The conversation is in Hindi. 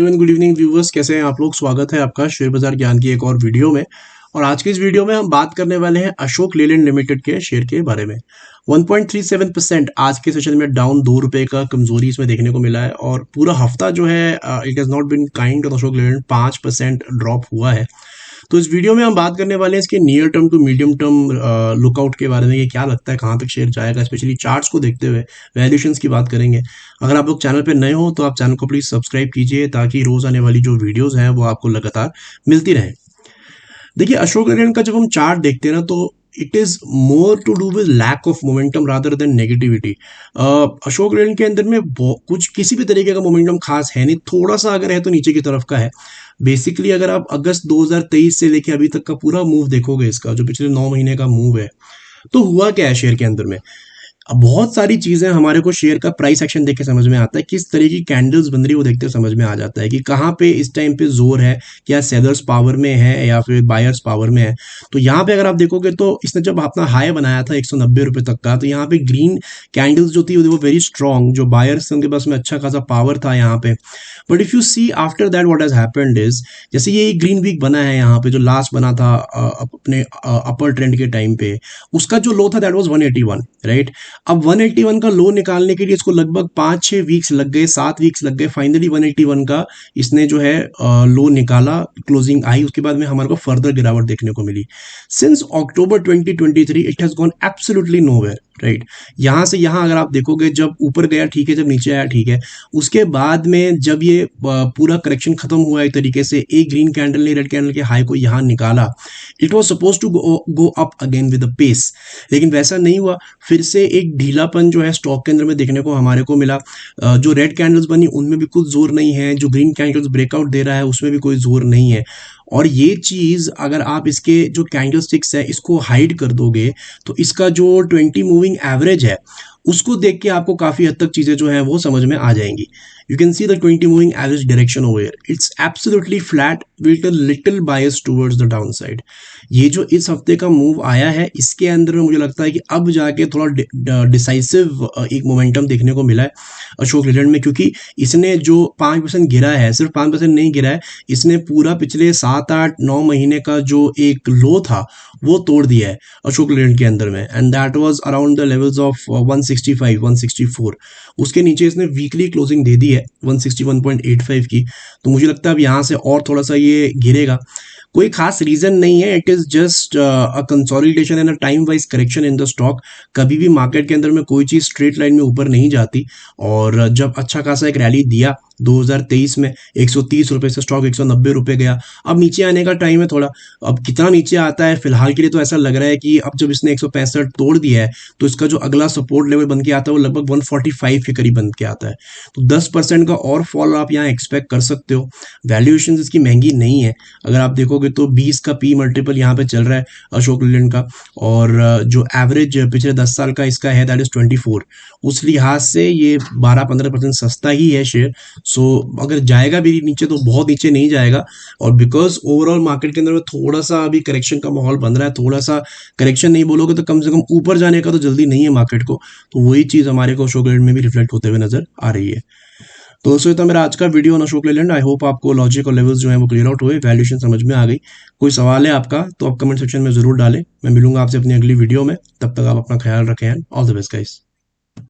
Hello and good evening viewers, कैसे हैं आप लोग। स्वागत है आपका शेयर बाजार ज्ञान की एक और वीडियो में। और आज की इस वीडियो में हम बात करने वाले हैं अशोक लेलैंड लिमिटेड के शेयर के बारे में। 1.37% आज के सेशन में डाउन ₹2 का कमजोरी इसमें देखने को मिला है। और पूरा हफ्ता जो है it has not been kind of Ashok Leyland, 5% drop हुआ है। तो इस वीडियो में हम बात करने वाले हैं इसके near term to medium term lookout के बारे में। ये क्या लगता है कहाँ तक शेयर जाएगा, स्पेशली चार्ट्स को देखते हुए वैल्यूएशंस की बात करेंगे। अगर आप लोग चैनल पे नए हो तो आप चैनल को प्लीज सब्सक्राइब कीजिए ताकि रोज आने वाली जो वीडियोस हैं वो आपको लगातार मिलती रहे। देखिए, अशोक लेलैंड का जब हम चार्ट देखते हैं ना तो it is more to do with lack of momentum rather than negativity. Ashok Leyland के अंदर में कुछ किसी भी तरीके का मोमेंटम खास है नहीं, थोड़ा सा अगर है तो नीचे की तरफ का है। बेसिकली अगर आप अगस्त 2023 से लेके अभी तक का पूरा मूव देखोगे, इसका जो पिछले 9 महीने का मूव है, तो हुआ क्या है शेयर के अंदर में। अब बहुत सारी चीजें हमारे को शेयर का प्राइस एक्शन देख के समझ में आता है, किस तरह की कैंडल्स बन रही है वो देखते हुए समझ में आ जाता है कि कहाँ पे इस टाइम पे जोर है, क्या सेलर्स पावर में है या फिर बायर्स पावर में है। तो यहाँ पे अगर आप देखोगे तो इसने जब अपना हाई बनाया था ₹190 तक का, तो यहाँ पे ग्रीन कैंडल्स जो थी वो वेरी स्ट्रॉन्ग, जो बायर्स उनके पास में अच्छा खासा पावर था यहाँ पे। But if you see after that what has happened is, जैसे ये ग्रीन वीक बना है यहाँ पे, जो लास्ट बना था अपने अपर ट्रेंड के टाइम पे, उसका जो लो था दैट वाज 181, राइट। अब 181 का लो निकालने के लिए इसको लगभग 5-6 वीक्स लग गए, 7 वीक्स लग गए। फाइनली 181 का इसने जो है लो निकाला, क्लोजिंग आई, उसके बाद में हमारे को फर्दर गिरावट देखने को मिली। Since October 2023 it has gone absolutely nowhere, right. यहां से यहां अगर आप देखोगे, जब ऊपर गया ठीक है, जब नीचे आया ठीक है, उसके बाद में जब ये पूरा करेक्शन खत्म हुआ एक तरीके से, एक ग्रीन कैंडल ने रेड कैंडल के हाई को यहां निकाला, it was suppose to go up again with a pace, लेकिन वैसा नहीं हुआ। फिर से एक ढीलापन जो है स्टॉक के अंदर में देखने को हमारे को मिला। जो रेड कैंडल्स बनी उनमें भी कुछ जोर नहीं है, जो ग्रीन कैंडल्स ब्रेकआउट दे रहा है उसमें भी कोई जोर नहीं है। और ये चीज अगर आप इसके जो कैंडलस्टिक्स है इसको हाइड कर दोगे तो इसका जो 20 मूविंग एवरेज है उसको देख के आपको काफी हद तक चीजें जो है वो समझ में आ जाएंगी। You can see the 20 moving average direction over here, it's absolutely flat with a little bias towards the down side. ये जो इस हफ्ते का मूव आया है इसके अंदर में मुझे लगता है कि अब जाके थोड़ा डिसाइसिव एक मोमेंटम देखने को मिला है अशोक लेलैंड में, क्योंकि इसने जो 5% गिरा है, सिर्फ 5% नहीं गिरा है, इसने पूरा पिछले 7-8-9 महीने का जो एक लो था वो तोड़ दिया है अशोक लेलैंड के अंदर में। And that was around the levels of 165 164। उसके नीचे इसने वीकली क्लोजिंग दे दी है 161.85 की। तो मुझे लगता है अब यहाँ से और थोड़ा सा ये गिरेगा। कोई खास रीजन नहीं है, it is just a consolidation and a time wise correction in the stock. कभी भी मार्केट के अंदर में कोई चीज स्ट्रेट लाइन में ऊपर नहीं जाती। और जब अच्छा खासा एक रैली दिया 2023 में, ₹130 से स्टॉक ₹190 गया। अब नीचे आने का टाइम है थोड़ा। अब कितना नीचे आता है फिलहाल के लिए तो ऐसा लग रहा है कि अब जब इसने 165 तोड़ दिया है तो इसका जो अगला सपोर्ट लेवल बन के आता है वो लगभग 145 के करीब बन के आता है। तो 10% का और फॉल आप यहाँ एक्सपेक्ट कर सकते हो। वैल्यूएशन इसकी महंगी नहीं है, अगर आप देखोगे तो 20 का पी मल्टीपल यहाँ पे चल रहा है अशोक लेलैंड का। और जो एवरेज पिछले 10 साल का इसका है दैट इज 24। उस लिहाज से ये 12-15% सस्ता ही है शेयर। सो अगर जाएगा भी नीचे तो बहुत नीचे नहीं जाएगा। और बिकॉज ओवरऑल मार्केट के अंदर में थोड़ा सा अभी करेक्शन का माहौल बन रहा है, थोड़ा सा करेक्शन नहीं बोलोगे तो कम से कम ऊपर जाने का तो जल्दी नहीं है मार्केट को। तो वही चीज हमारे को अशोक लेलैंड में भी रिफ्लेक्ट होते हुए नजर आ रही है। तो दोस्तों, ये था मेरा आज का video on Ashok Leyland. I hope आपको लॉजिक और लेवल्स जो है वो क्लियर आउट हुए, वैल्यूएशन समझ में आ गई। कोई सवाल है आपका तो आप कमेंट सेक्शन में जरूर डालें। मैं मिलूंगा आपसे अपनी अगली वीडियो में, तब तक आप अपना ख्याल रखें। All the best guys.